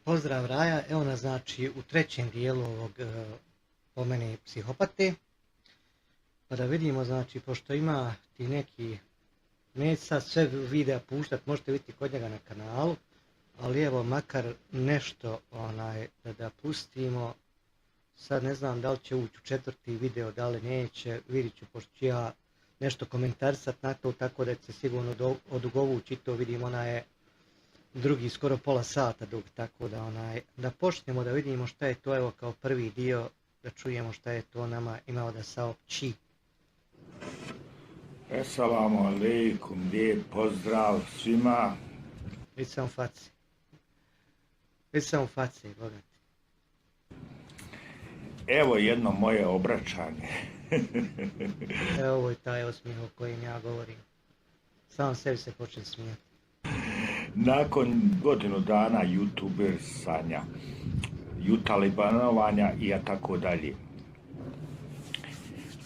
Pozdrav Raja, evo nas znači u trećem dijelu ovog po meni psihopate. Pa da vidimo, znači, pošto ima ti neki, neće sad sve videa puštat, možete vidjeti kod njega na kanalu, ali evo makar nešto da pustimo. Sad ne znam da li će ući u četvrti video, da li neće, vidit ću, pošto ću ja nešto komentarisat na to, tako da će se sigurno odugovući to, vidim ona je drugi skoro pola sata dug, tako da počnemo da vidimo šta je to, evo kao prvi dio, da čujemo šta je to nama imao da saopći. Assalamu alaikum, lijep pozdrav svima. Vidi sam u faci, bogati. Evo jedno moje obraćanje. Evo ovo je taj osmijeh o kojem ja govorim. Sam sebi se počnem smijati. Nakon godinu dana youtubersanja, jutalibanovanja i tako dalje.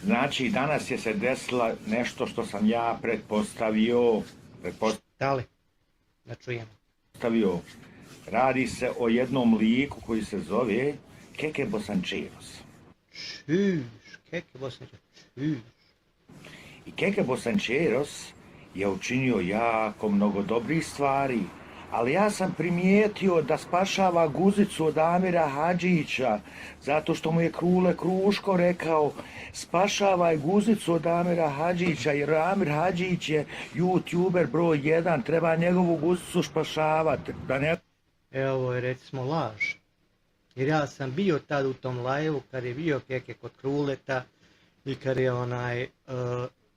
Znači, danas je se desila nešto što sam ja pretpostavio. Da li? Da čujemo. Radi se o jednom liku koji se zove Keke Bosančeros. Keke Bosančeros. I Keke Bosančeros je učinio jako mnogo dobrih stvari, ali ja sam primijetio da spašava guzicu od Amira Hadžića, zato što mu je Krule Kruško rekao spašavaj guzicu od Amira Hadžića, jer Amir Hadžić je youtuber broj 1, treba njegovu guzicu spašavati. Evo ovo je recimo laž. Jer ja sam bio tad u tom live-u kad je bio Keke kod Kruleta i kad je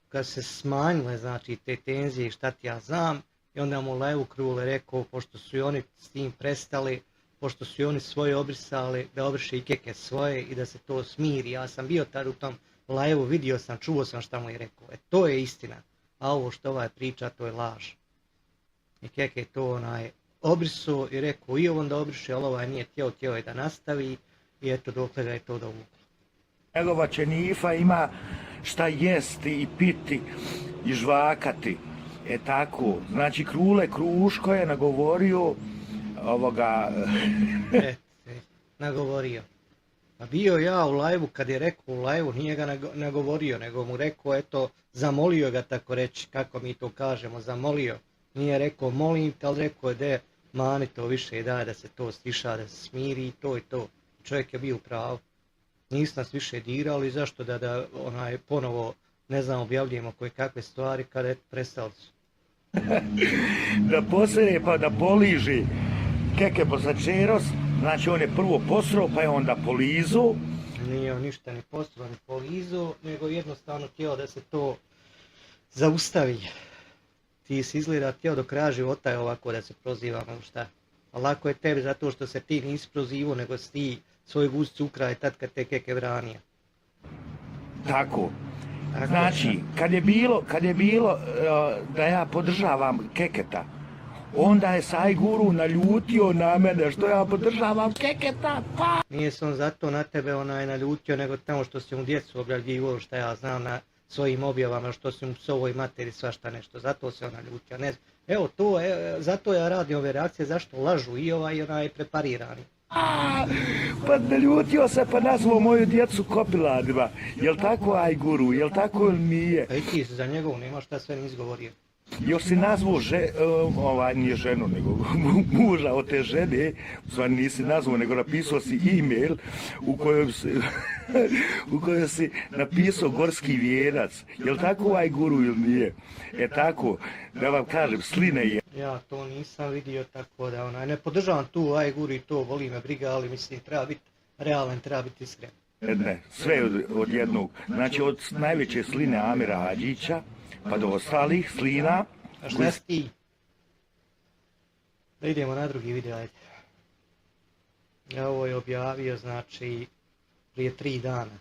kad se smanjile, znači, te tenzije i šta ti ja znam, i onda mu live-u Krule rekao, pošto su i oni s tim prestali, pošto su i oni svoje obrisali, da obriše i Keke svoje i da se to smiri. Ja sam bio tad u tom live-u, vidio sam, čuo sam šta mu je rekao. To je istina. A ovo što ovaj priča, to je laž. I Keke je to obrisao i rekao i ovom da obriše, ali ovaj nije htio je da nastavi i eto dokle ga je to dovuklo. Njegova čenifa ima šta jesti i piti i žvakati. Tako, znači Krule Kruško je nagovorio nagovorio. Pa bio ja u live-u, kad je rekao u live-u, nije ga nagovorio, nego mu rekao, eto, zamolio ga, tako reći, kako mi to kažemo, zamolio. Nije rekao molim te, ali rekao je mani to više daj da se to stiša, da se smiri i to i to. Čovjek je bio u pravu. Nisu nas više dirali, zašto da ponovo, ne znam, objavljujemo koje kakve stvari kada je prestali su. Da posere pa da poliži Keke Bosančeros, znači on je prvo posrao pa je onda polizu. Nije on ništa ni posrao ni polizu, nego jednostavno htio da se to zaustavi. Ti si izgleda htio do kraja života je ovako da se prozivamo šta. A lako je tebi zato što se ti nisi prozivao, nego si ti svoju guzicu ukrao tad kad te Keke branija. Tako. Znači, kad je bilo da ja podržavam Keketa, onda je Sajguru naljutio na mene što ja podržavam Keketa, pa! Nije se on zato na tebe naljutio, nego tamo što si mu djecu objavljivao, šta ja znam na svojim objavama, što si mu psovao i materi, svašta nešto, zato se on naljutio. Ne znam. Evo to, zato ja radim ove reakcije, zašto lažu i onaj preparirani. Pa naljutio se pa nazvao moju djecu kopiladima. Jel tako Ajguru, jel tako ili nije? Pa i ti si za njegovu, nema šta sve nisi govorio. Još si nazvao nije ženu, nego muža od te žene, stvarno nisi nazvao, nego napisao si e-mail u kojem si napisao gorski vijenac. Jel tako Ajguru ili nije? Tako, da vam kažem, sline je. Ja to nisam vidio, tako da ne podržavam tu Ajguru i to, voli me briga, ali mislim treba biti realan, treba biti iskren. Ne, sve od jednog. Znači od najveće sline Amira Hadžića pa do ostalih slina. A šta si ti? Da idemo na drugi video, ajde. Ja ovo je objavio, znači, prije 3 dana.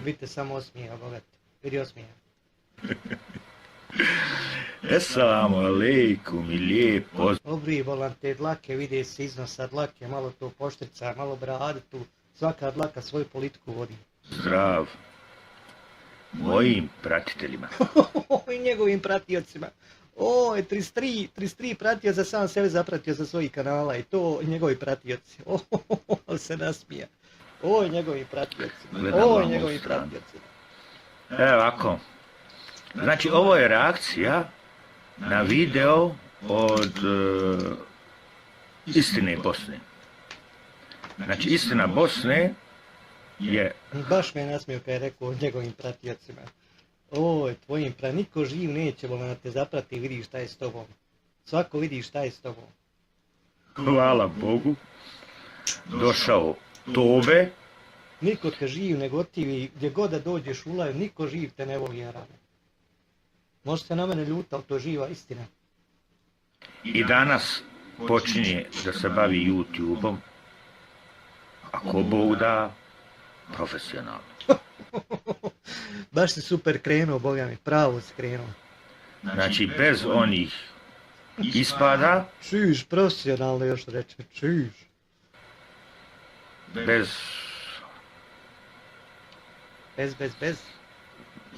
Vidite samo osmijeha, bogati. Vidi osmijeha. Assalamu alaikum i lijep pozdrav. Obri volan te dlake, vide se iznosa dlake, malo to poštrica, malo brade tu. Svaka dlaka svoju politiku vodi. Zdrav. Mojim pratiteljima. I njegovim pratiocima. O, je 33 pratioca, sam sebe zapratio sa svojih kanala i to njegovi pratioci. O, se nasmija. Oj, njegovi pratioci. Gledam Oj, vam u njegovi stranu. pratioci. Evo ovako. Znači, ovo je reakcija na video od Istine Bosne. Znači, Istina Bosne je... Baš me je nasmio kad je rekao o njegovim pratiocima. Oj, tvojim niko živ neće vola da te zaprati i vidi šta je s tobom. Svako vidi šta je s tobom. Hvala Bogu, došao Tobe. Niko te živ ne gotivi, gdje god da dođeš u live, niko živ te ne voli rane. Može se na mene ljuta, ali to je živa istina. I danas počinje da se bavi YouTube-om, ako Bog da, profesionalno. Baš si super krenuo, boga mi, pravo si krenuo. Znači, bez onih ispada, Čiš, profesionalno još reče, čiš. bez, Bez,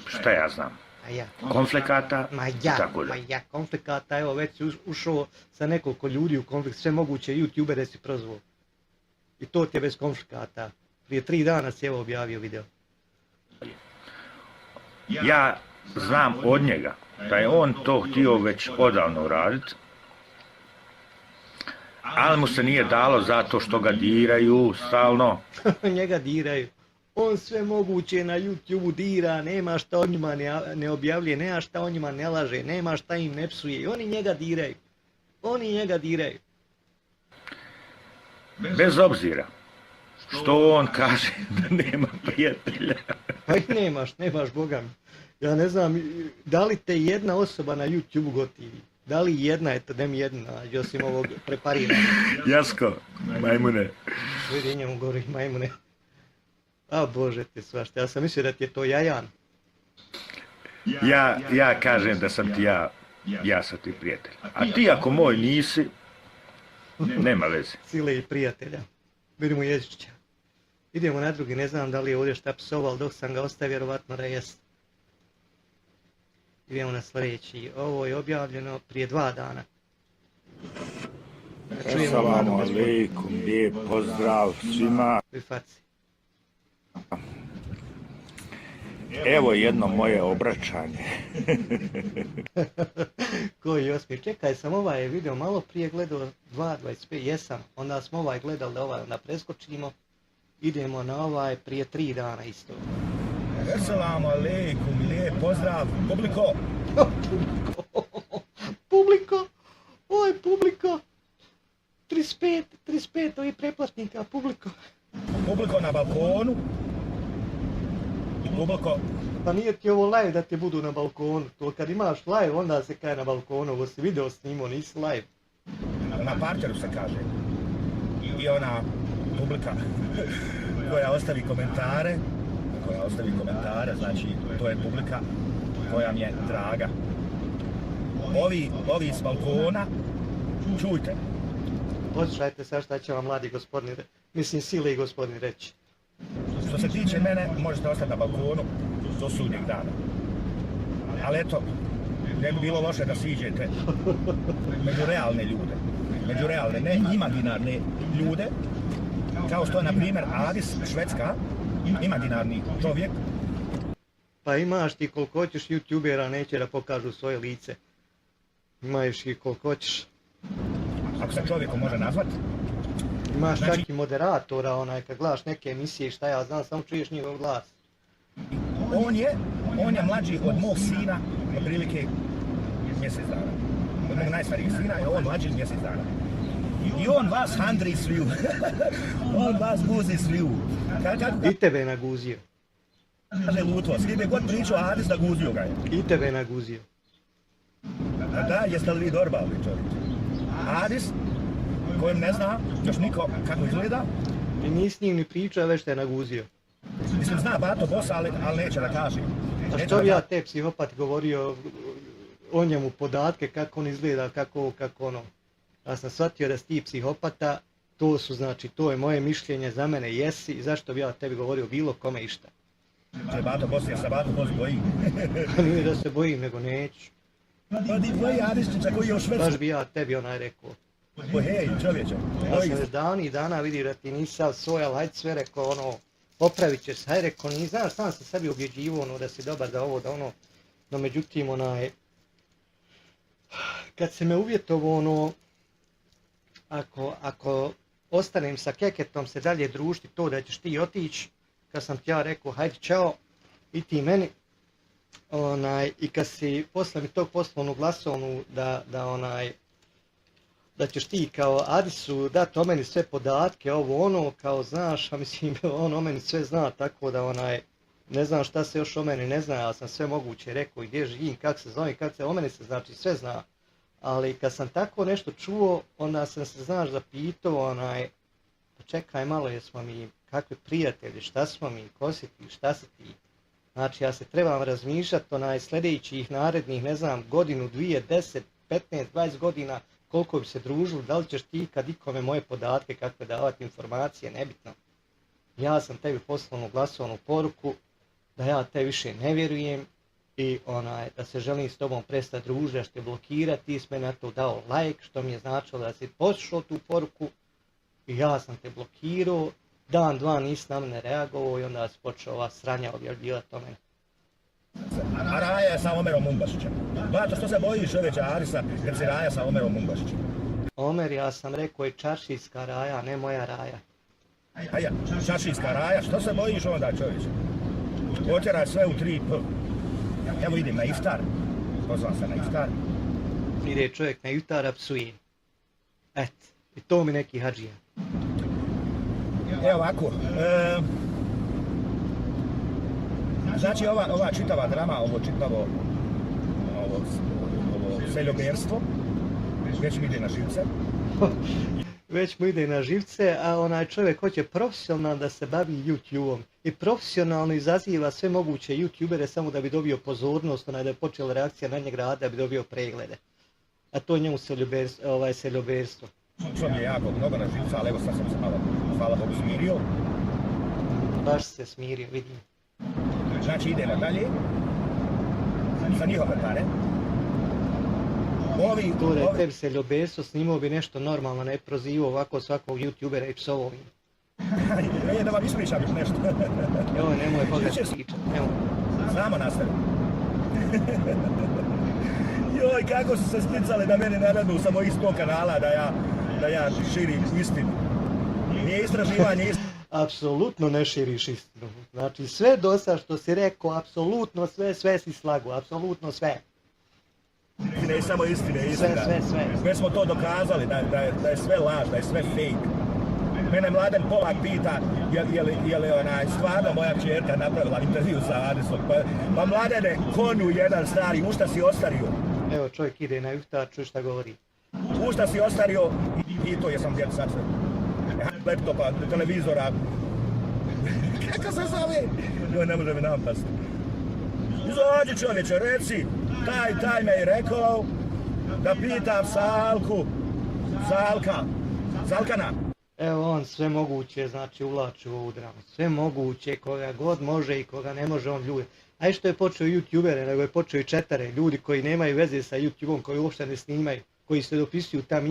šta ja znam, a ja. konflikata i tako da. Konflikata, evo već si ušao sa nekoliko ljudi u konflikt, sve moguće youtubere si prozvao. I to ti je bez konflikata. Prije 3 dana si evo objavio video. Ja znam od njega da je on to htio već odavno raditi, ali mu se nije dalo zato što ga diraju stalno. Njega diraju. On sve moguće na YouTube dira, nema šta o njima ne objavljuje, nema šta o njima ne laže, nema šta im ne psuje. I oni njega diraju. Oni njega diraju. Bez obzira što on kaže da nema prijatelja. Pa i nemaš boga mi. Ja ne znam, da li te jedna osoba na YouTube gotivi? Da li jedna, eto, da mi jedna, osim ovog prepariranog. Jasko, majmune. Vidi njemu gori majmune. A Bože te svašta, ja sam mislio da ti je to jajan. Ja kažem da sam ti ja sam ti prijatelj. A ti ako moj nisi, nema veze. Sile i prijatelja. Vidimo Ježića. Idemo na drugi, ne znam da li je ovdje šta psovao, dok sam ga ostavio, vjerovatno da jest. Idemo na sljedeći. Ovo je objavljeno prije 2 dana. Assalamu alaikum, lijep pozdrav svima. Faci. Evo jedno moje obraćanje. Koji osmi? Čekaj, sam ovaj video malo prije gledao 2.25, jesam. Onda smo ovaj gledali da ovaj onda preskočimo. Idemo na ovaj prije 3 dana isto. Assalamu alaikum, lijep pozdrav, publiko. Publiko! Oj, publiko! 35 ovih preplatnika, publiko. Publiko na balkonu. I publiko, Pa nije ti ovo live da ti budu na balkonu. To kad imaš live, onda se kaj na balkonu. Ovo si video snimao, nisi live. na parteru se kaže. I ona publika koja ostavi komentare, znači to je publika koja mi je draga. Ovi s balkona, čujte. Poslušajte sad šta će vam mladi gospodin, mislim sile i gospodin reći. Što se tiče mene, možete ostati na balkonu do sudnjeg dana. Ali eto, ne bi bilo loše da siđete među realne ljude. Među realne, ne imaginarne ljude, kao što je, na primjer, Adis, Švedska, imaginarni čovjek. Pa imaš ti koliko hoćeš youtubera, neće da pokažu svoje lice. Imaš ih koliko hoćeš. Ako se čovjekom može nazvati. Imaš Znači- čak i moderatora, onaj, kad gledaš neke emisije i šta ja znam, samo čuješ njegov glas. On je mlađi od mog sina, otprilike mjesec dana. Od mog najstarijeg sina je on mlađi mjesec dana. I on vas handri sviju. On vas guzi sviju. Kako I tebe je naguzio. kaže Lutvo, svi bi god pričao Adis da guzio ga je. I tebe je naguzio. A da, jeste li vi normalni čovječe? Adis, kojem ne zna još niko kako izgleda, I nisi s njim ni pričao, već te je naguzio. mislim zna Bato Bosa, ali neće da kaže. A Neće što da bi ja kaže. te psihopat govorio o njemu podatke, kako on izgleda, kako ono. Ja sam shvatio da si ti psihopata, to su znači, to je moje mišljenje, za mene jesi, i zašto bi ja tebi govorio bilo kome išta. Bato Bos, jer se Bato Bos boji. Nije da se bojim, nego neću. Radi tvoji Adiščića koji je u Švedsku. Baš bi ja tebi rekao. Hej, čovječe. Ja sam već davnih dana vidio da ti nisam sojal, hajde sve rekao popravit ćeš se, hajde rekao ni znaš, sam sam sebi objeđivo da si dobar da ovo, da ono, no međutim kad se me uvjetovo ako ostanem sa Keketom se dalje družiti to da ćeš ti otići, kad sam ti ja rekao hajde čao i ti meni, i kad si posle mi tog poslovnog glasovnu da ćeš ti kao Adisu dati o meni sve podatke, ovo ono, kao znaš, a mislim on o meni sve zna, tako da ne znam šta se još o meni ne zna, ja sam sve moguće rekao i gdje živim, kak se zove, o meni se znači sve zna. Ali kad sam tako nešto čuo, onda sam se znaš zapitao, pa čekaj malo, jesmo mi kakvi prijatelji, šta smo mi, ko si ti, šta si ti. Znači ja se trebam razmišljati sljedećih narednih, ne znam, godinu, 2, 10, 15, 20 godina, koliko bi se družili, da li ćeš ti kad ikome moje podatke, kakve davati informacije, nebitno. Ja sam tebi poslao glasovnu poruku, da ja te više ne vjerujem i da se želim s tobom prestati družiti, da ću te blokirati, ti si me na to dao like, što mi je značilo da si poslušao tu poruku i ja sam te blokirao, dan, dva nisi na mene reagovao i onda si počeo ova sranja objavljivati o mene. A Raja je sa Omerom Mumbašićem. Bato, što se bojiš čovječa Arisa jer si Raja sa Omerom Mumbašićem? Omer, ja sam rekao je čaršijska Raja, ne moja Raja. A ja, čaršijska Raja, što se bojiš onda čovječe? Otjeraj sve u 3P. Evo idem na iftar. Pozvam se na iftar. Ide čovjek na iftar, a psuje. Eto, i to mi neki hadžija. Evo ovako. Znači ova čitava drama, ovo čitavo seljoberstvo, već mi ide na živce. Već mu ide na živce, a čovjek hoće profesionalno da se bavi YouTube-om. I profesionalno izaziva sve moguće YouTubere samo da bi dobio pozornost, da je počela reakcija na njeg rada, da bi dobio preglede. A to je njemu seljoberstvo. Što mi je jako mnogo na živce, ali evo sad sam se malo, hvala Bogu, smirio. Baš se smirio, vidim. Znači idemo dalje, sa njihove pare. Tebi se ljubestvo snimao bi nešto normalno, ne prozivao ovako svakog YouTubera i psovao im. Da vam ispričam još nešto. Evo, nemoj pogrešno pričat, nemoj. Samo nastavim. Joj, kako su se sticale da mene naradnu sa mojih 100 kanala da ja širim istinu. Nije istraživanje Apsolutno ne širiš istinu. Znači sve dosta što si rekao, apsolutno sve si slago, apsolutno sve. Ne samo istine, istina. Sve smo to dokazali, da je sve laž, da je sve fake. Mene Mladen Polak pita je li stvarno moja kćerka napravila intervju sa Adisom. Pa Mladene, konju jedan stari, u šta si ostario? Evo čovjek ide na iftar, čuj šta govori. U šta si ostario i to jesam djeti sad sve. Laptopa, televizora. Kako se zove? Joj, ne može mi napast. Izađi čovječe, reci, taj me je rekao da pitam Salku, Salkana. Evo on sve moguće, znači uvlači u ovu dramu, sve moguće, koga god može i koga ne može on ljuje. A i što je počeo YouTubere, nego je počeo i četare, ljudi koji nemaju veze sa YouTubeom, koji uopšte ne snimaju, koji se dopisuju tam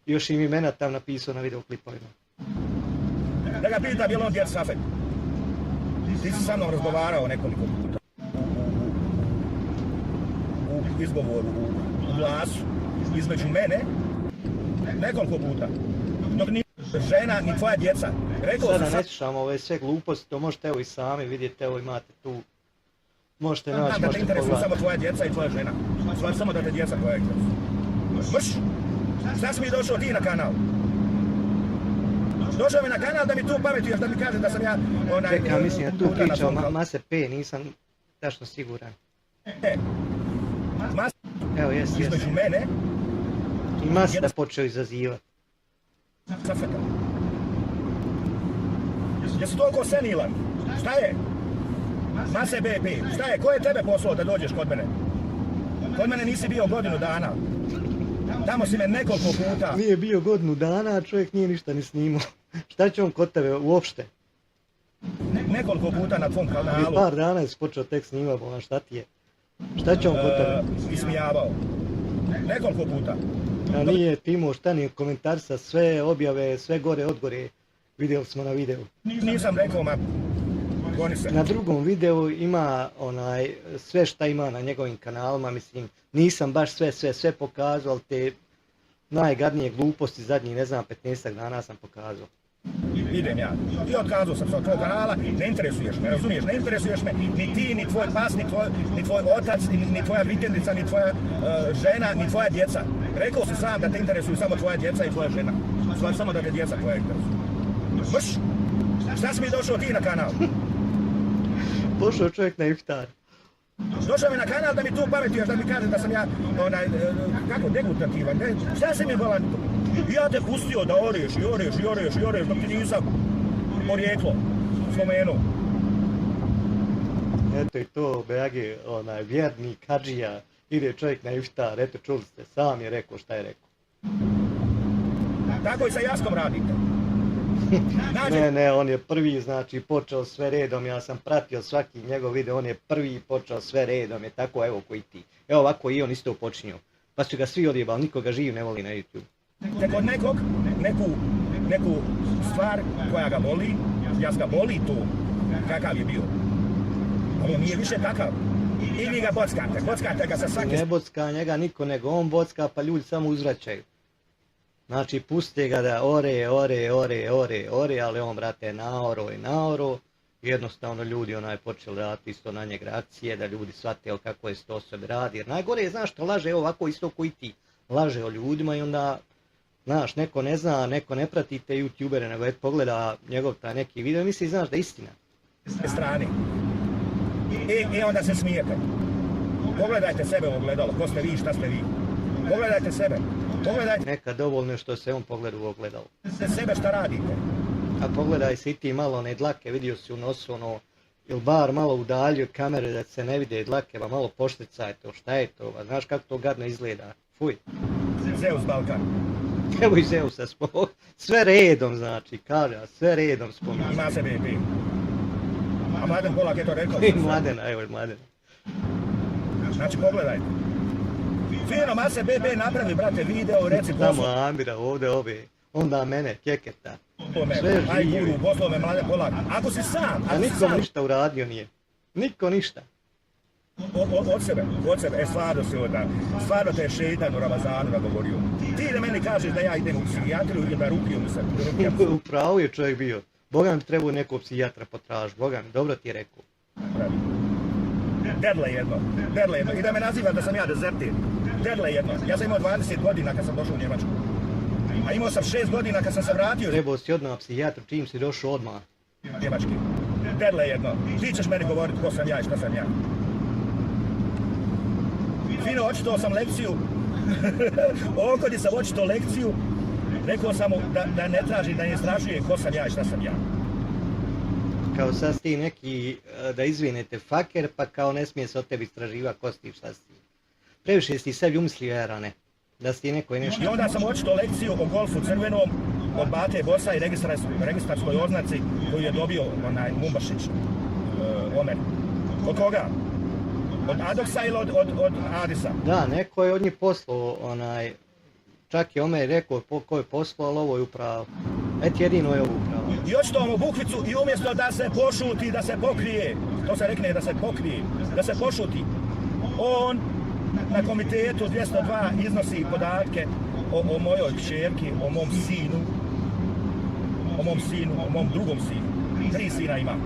još im imena tam napisao na videoklipovima. Da ga pitam je li on djed Safet. Ti si sa mnom razgovarao nekoliko puta. U izgovoru, u glasu, između mene, nekoliko puta. Dok ni žena, ni tvoja djeca. Sada ne slušamo ove sve gluposti, to možete evo i sami vidjeti, evo imate tu. Možete naći, možete pogledati. Da te interesuju samo tvoja djeca i tvoja žena. Samo da te djeca tvoja interesuju. Mrš! Šta si mi došao ti na kanal? Došao mi na kanal da mi tu pametuješ, da mi kažeš da sam ja Čekaj, mislim ja tu pričao Mase P, nisam tačno siguran. Evo, jes. Između mene i Mase da počeo izazivati. Safeta. Jesi toliko senilan? Šta je? Mase BP, šta je? Ko je tebe poslao da dođeš kod mene? Kod mene nisi bio godinu dana. Tamo si me nekoliko puta. Nije bio godinu dana, a čovjek nije ništa ni snimao. Šta će on kod tebe uopšte? Nekoliko puta na tvom kanalu. Par dana je počeo tek snimati, šta ti je? Šta će on kod tebe? Ismijavao. Nekoliko puta. A nije Timo šta ni komentarsa, sve objave, sve gore odgore. Vidjeli smo na videu. Nisam rekao, ma, goni se. Na drugom videu ima sve šta ima na njegovim kanalima, mislim, nisam baš sve pokazao, ali te najgadnije gluposti zadnjih, ne znam, 15 dana sam pokazao. Idem ja. I otkazao sam se od tvojeg kanala, ne interesuješ me, razumiješ, ne interesuješ me ni ti, ni tvoj pas, ni tvoj otac, ni tvoja vikendica, ni tvoja žena, ni tvoja djeca. Rekao si sam da te interesuju samo tvoja djeca i tvoja žena. Samo da te djeca tvoja interesuju. Mrš! Šta si mi došao ti na kanal? Pošao čovjek na iftar. Došao mi na kanal da mi tu pametuješ, da mi kažeš da sam ja, kako, degutativan, ne? Šta si mi bolan? Ja te pustio da oreš, dok ti nisam porijeklo spomenuo. Eto i to, Beage, vjernik, hadžija, ide čovjek na iftar, eto čuli ste, sam je rekao šta je rekao. Tako i sa Jaskom radite. Ne, on je prvi, znači, počeo sve redom, ja sam pratio svaki njegov video, on je prvi počeo sve redom, je tako, evo koji ti. Evo ovako i on isto počinio. Pa su ga svi odjebali, nikoga živ ne voli na YouTube. Tek od nekog, neku stvar koja ga boli, Jaska boli to, kakav je bio. Ali on nije više takav. I vi ga bockate ga sa svake... Ne bocka njega niko, nego on bocka, pa ljudi samo uzvraćaju. Znači, puste ga da ore, ali on, brate, naoro. Jednostavno ljudi počeli raditi isto na njeg reakcije, da ljudi shvate kako je to osobi radi. Jer najgore je, znaš, što laže ovako isto koji ti. Laže o ljudima i onda, znaš, neko ne zna, neko ne prati te youtubere, nego pogleda njegov taj neki video i misli, znaš, da je istina. Strane. I onda se smijete. Pogledajte sebe u ogledalo, ko ste vi, šta ste vi. Pogledajte sebe. Neka dovoljno što se on pogleda u ogledalo. Sebe šta radite? A pogledaj se i ti malo one dlake, vidio si u nosu ili bar malo udaljio kamere da se ne vide dlake, pa malo poštricaj to, šta je to, pa znaš kako to gadno izgleda, fuj. Zeus Balkan. Evo i Zeusa sve redom znači, kaže, sve redom spominje. Ima se BP. A Mladen Polak je to rekao. I Mladena, evo i Mladena. Znači pogledajte. Fino, Mase BB napravi, brate, video, reci posao. Tamo Amira, ovdje ove, onda mene, Keketa. Sve aj guru, poslao me Mladen Polak. Ako si sam, a nikom ništa uradio nije. Niko ništa. Od sebe, stvarno te je šeitan u Ramazanu nagovorio. Ti da meni kažeš da ja idem u psihijatriju ili da rukijom se. Upravo je čovjek bio. Boga mi trebao nekog psihijatra potraži, Boga mi, dobro ti je rekao. Dedle jedno. I da me naziva da sam ja dezertir. Dedle jedno. Ja sam imao 20 godina kad sam došao u Njemačku. A imao sam 6 godina kad sam se vratio. Trebao si odmah psihijatru čim si došao odmah. Njemački. Dedle jedno. Ti ćeš meni govoriti ko sam ja i šta sam ja. Fino, očitao sam lekciju. Okodi sam očitao lekciju. Rekao sam mu da ne traži, da ne istražuje ko sam ja i šta sam ja. Kao sad si neki, da izvinete, faker, pa kao ne smije se od tebi istraživa ko si šta si. Previše si sebi umislio, Erane, da si neko i nešto. I onda sam očito lekciju o golfu crvenom od Bate Bosa i registarskoj oznaci koju je dobio onaj Mumbašić, Omer. Od koga? Od Adoksa ili od Adisa? Da, neko je od njih poslao, čak je Omer rekao ko je poslao, ali ovo je upravo. Eto jedino je ovo upravo. I očito mu bukvicu i umjesto da se pošuti, da se pokrije, to se rekne da se pokrije, da se pošuti, on na komitetu 202 iznosi podatke o mojoj kćerki, o mom sinu, o mom drugom sinu. 3 sina imam.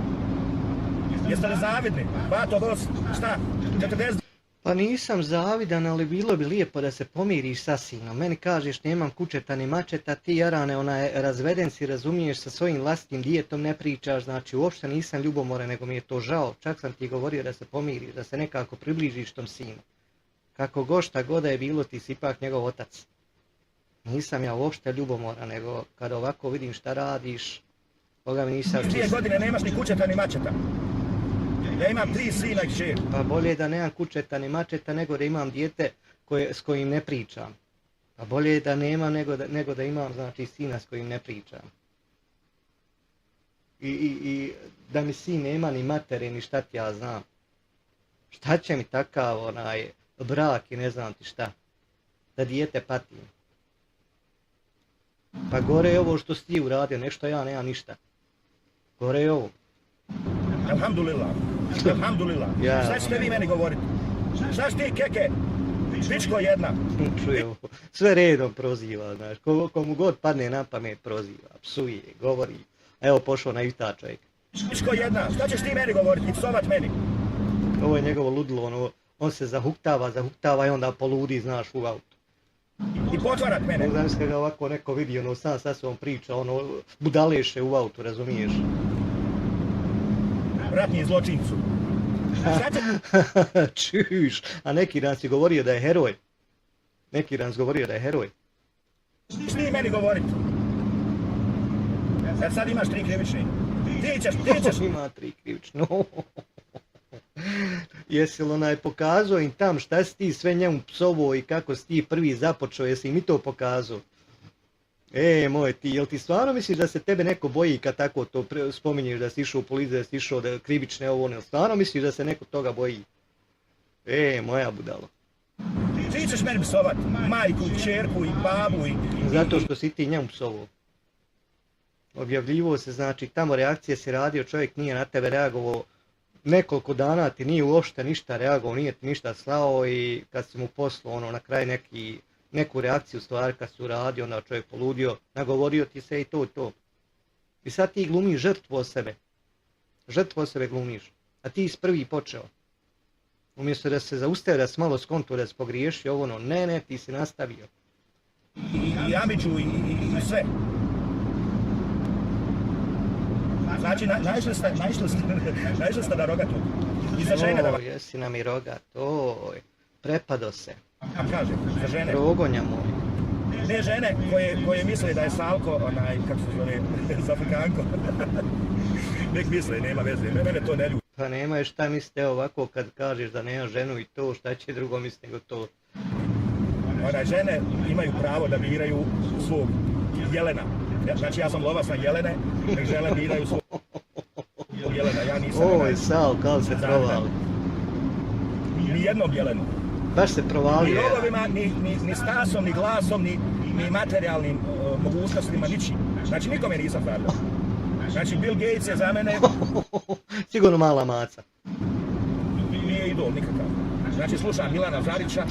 Jeste li zavidni? Bato Bos, šta? 40... Pa nisam zavidan, ali bilo bi lijepo da se pomiriš sa sinom. Meni kažeš nemam kućeta ni mačeta, ti Jarane razveden si, razumiješ, sa svojim vlastitim djetom ne pričaš, znači uopšte nisam ljubomoran, nego mi je to žao. Čak sam ti govorio da se pomiriš, da se nekako približiš tom sinu. Kako god šta god je bilo, ti si ipak njegov otac. Nisam ja uopšte ljubomoran, nego kada ovako vidim šta radiš, Boga mi nisam... 2 godine nemaš ni kućeta ni mačeta. Ja imam 3 sina i kćer. Pa bolje da nemam kućeta ni mačeta nego da imam dijete s kojim ne pričam. Pa bolje da nemam nego da imam, znači, sina s kojim ne pričam. I da mi sin nema ni matere ni šta ti ja znam. Šta će mi takav brak i ne znam ti šta, da dijete pati. Pa gore je ovo što si ti uradio, nešto ja nemam ništa. Gore je ovo. Alhamdulillah. Alhamdulillah. Ja. Šta ćete vi meni govoriti? Šta si ti keke? Pičko jedna. Čuje ovo. Sve redom proziva, znaš. Komu god padne na pamet proziva, psuje, govori. Evo pošao na iftar čovjek. Pičko jedna. Šta ćeš ti meni govoriti? I psovat meni. Ovo je njegovo ludilo, on se zahuktava i onda poludi, znaš, u autu. I potvarat mene. Znaš kad ga ovako neko vidi, sam sa sobom priča, budaleše u autu, razumiješ? Ratni zločincu. Šta će... Čuš, a neki dan si govorio da je heroj. Neki dan si govorio da je heroj. Ćeš ti meni govoriti? Sad imaš 3 krivični. Ti ćeš. Ima 3 krivično. Jesi li pokazao im tam šta si ti sve njemu psovo i kako si ti prvi započeo, jesi im i to pokazao? Moj ti, jel ti stvarno misliš da se tebe neko boji kad tako to spominješ, da si išao u policiju, da si išao da krivične ovo, ne, stvarno misliš da se neko toga boji? Moja budalo. Ti ćeš meni psovat, majku, čerku i babu i... Zato što si ti njemu psovo. Objavljivo se, znači tamo reakcije si radio, čovjek nije na tebe reagovao, nekoliko dana ti nije uopšte ništa reagovao, nije ti ništa slao i kad si mu poslao na kraj neku reakciju stvari kad si uradio, onda čovjek poludio, nagovorio ti se i to. I sad ti glumiš žrtvu od sebe. Žrtvu od sebe glumiš. A ti si prvi počeo. Umjesto da se zaustavi, da si malo skonto, da si pogriješio ne, ti si nastavio. I Amidžu i sve. Znači, naišli ste na rogatu. I za žene da... Jesi nam i rogat, prepado se. Ja kažem, za žene. Progonja moj. Ne žene koje misle da je Salko, kako se zove, za Afrikanko. Nek misle, nema veze, mene to ne ljubi. Pa nema šta mislite ovako kad kažeš da nema ženu i to, šta će drugo misliti nego to. Žene imaju pravo da biraju svog jelena. Znači ja sam lova sa jelene, nek žele biraju svog jelena, ja nisam... Sal, kao se provali. Nijednom jelenu. Baš se provalio. Ni rogovima, ni stasom, ni glasom, ni materijalnim mogućnostima, ničim. Znači nikome nisam pravio. Znači Bill Gates je za mene... Sigurno mala maca. Nije idol nikakav. Znači slušam Milana Zarića.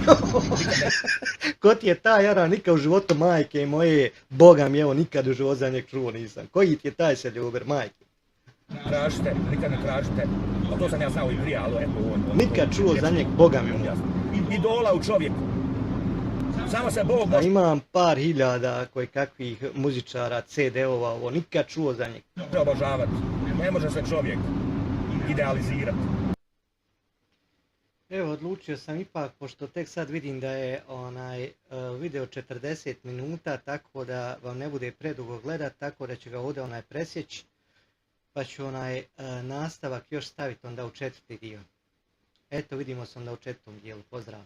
Ko ti je taj jara, nikad u životu majke moje, Boga mi evo nikad u životu za njeg čuo nisam. Koji ti je taj seljuber, majke? Tražite, nikad ne tražite. A to sam ja znao i prije, ali eto on... Nikad čuo za njeg, Boga mi mu. Idola u čovjeku. Samo se Bog može... Imam par hiljada kakvih muzičara, CD-ova, nikad čuo za njeg. Obožavati. Ne može se čovjek idealizirati. Evo, odlučio sam ipak, pošto tek sad vidim da je video 40 minuta, tako da vam ne bude predugo gledat, tako da će ga ovdje presjeći, pa ću nastavak još staviti onda u 4. dio. Eto, vidimo se onda u 4. dijelu. Pozdrav!